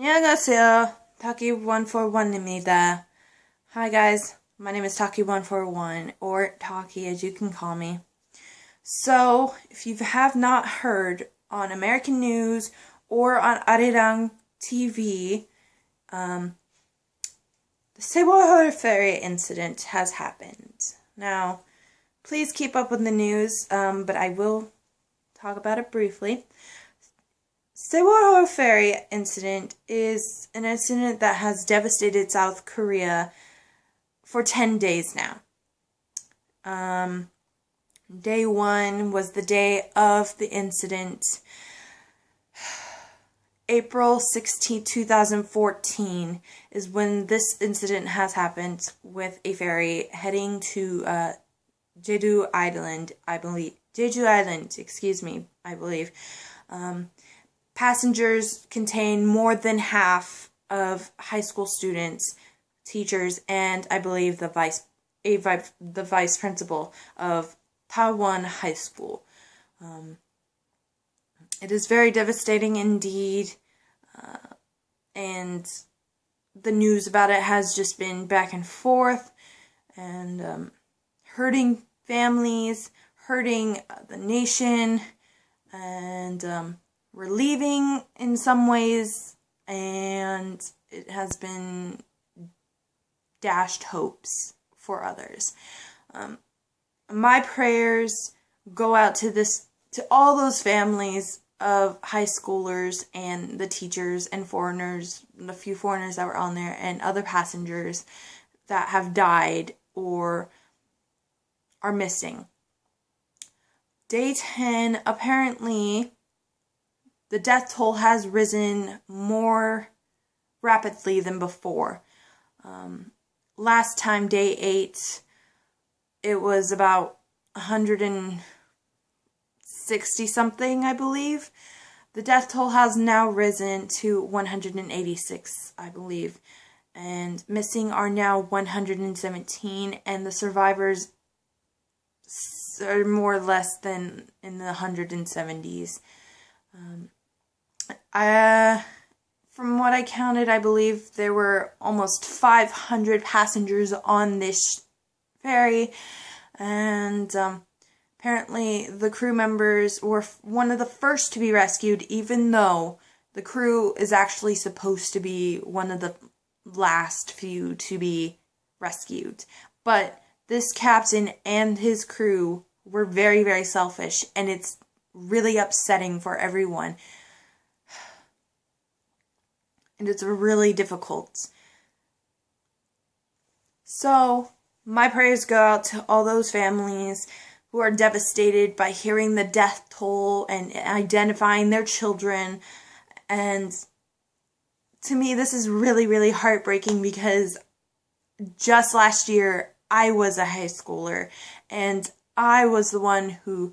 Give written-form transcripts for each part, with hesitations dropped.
안녕하세요. Taki141입니다. Hi guys, my name is Taki141, or Taki as you can call me. So, if you have not heard on American news or on Arirang TV, the Sewol-hol Ferry Incident has happened. Now, please keep up with the news, but I will talk about it briefly. Sewol-hol Ferry Incident is an incident that has devastated South Korea for 10 days now. Day 1 was the day of the incident. April 16, 2014 is when this incident has happened with a ferry heading to Jeju Island, I believe. Passengers contain more than half of high school students, teachers, and I believe the vice principal of Taiwan High School. It is very devastating indeed, and the news about it has just been back and forth, and hurting families, hurting the nation, and relieving in some ways, and it has been dashed hopes for others. My prayers go out to all those families of high schoolers and the teachers and foreigners, the few foreigners that were on there, and other passengers that have died or are missing. Day 10, apparently the death toll has risen more rapidly than before. Last time, day 8, it was about 160 something, I believe. The death toll has now risen to 186, I believe. And missing are now 117, and the survivors are more or less than in the 170s. From what I counted, I believe there were almost 500 passengers on this ferry, and apparently the crew members were one of the first to be rescued, even though the crew is actually supposed to be one of the last few to be rescued. But this captain and his crew were very, very selfish, and it's really upsetting for everyone. And it's really difficult. So, my prayers go out to all those families who are devastated by hearing the death toll and identifying their children. And to me, this is really, really heartbreaking, because just last year, I was a high schooler, and I was the one who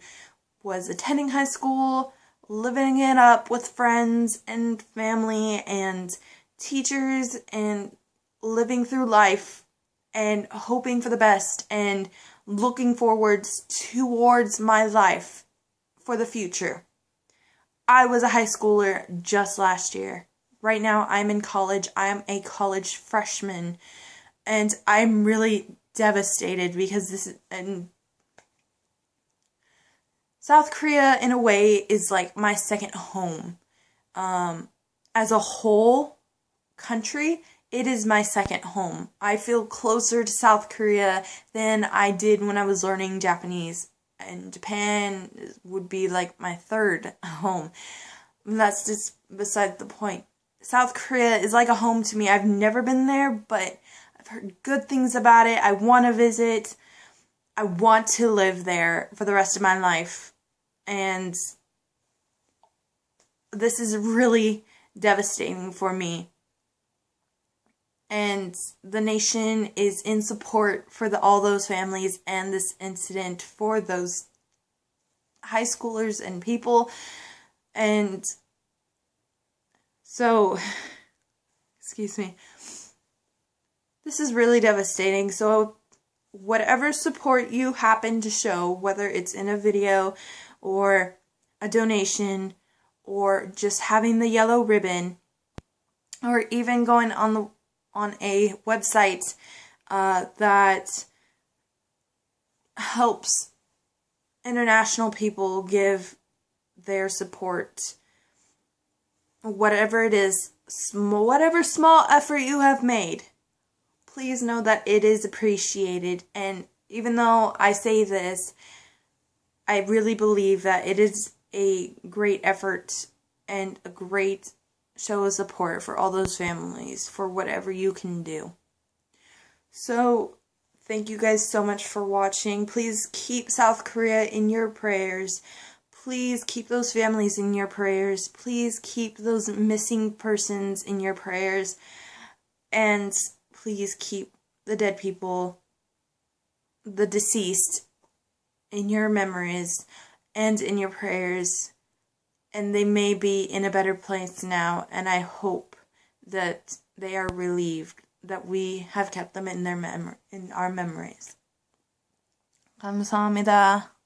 was attending high school, living it up with friends and family and teachers, and living through life and hoping for the best and looking forwards towards my life for the future. I was a high schooler just last year. Right now I'm in college. I am a college freshman, and I'm really devastated because this is... South Korea, in a way, is like my second home. As a whole country, it is my second home. I feel closer to South Korea than I did when I was learning Japanese. And Japan would be like my third home. That's just beside the point. South Korea is like a home to me. I've never been there, but I've heard good things about it. I want to visit. I want to live there for the rest of my life. And this is really devastating for me. And the nation is in support for all those families and this incident for those high schoolers and people. And so, excuse me, this is really devastating. So whatever support you happen to show, whether it's in a video or a donation or just having the yellow ribbon, or even going on a website that helps international people give their support. Whatever it is, whatever small effort you have made, please know that it is appreciated. And even though I say this, I really believe that it is a great effort and a great show of support for all those families for whatever you can do. So, thank you guys so much for watching. Please keep South Korea in your prayers. Please keep those families in your prayers. Please keep those missing persons in your prayers. And please keep the dead people, the deceased, in your memories and in your prayers. And they may be in a better place now. And I hope that they are relieved that we have kept them in our memories. 감사합니다.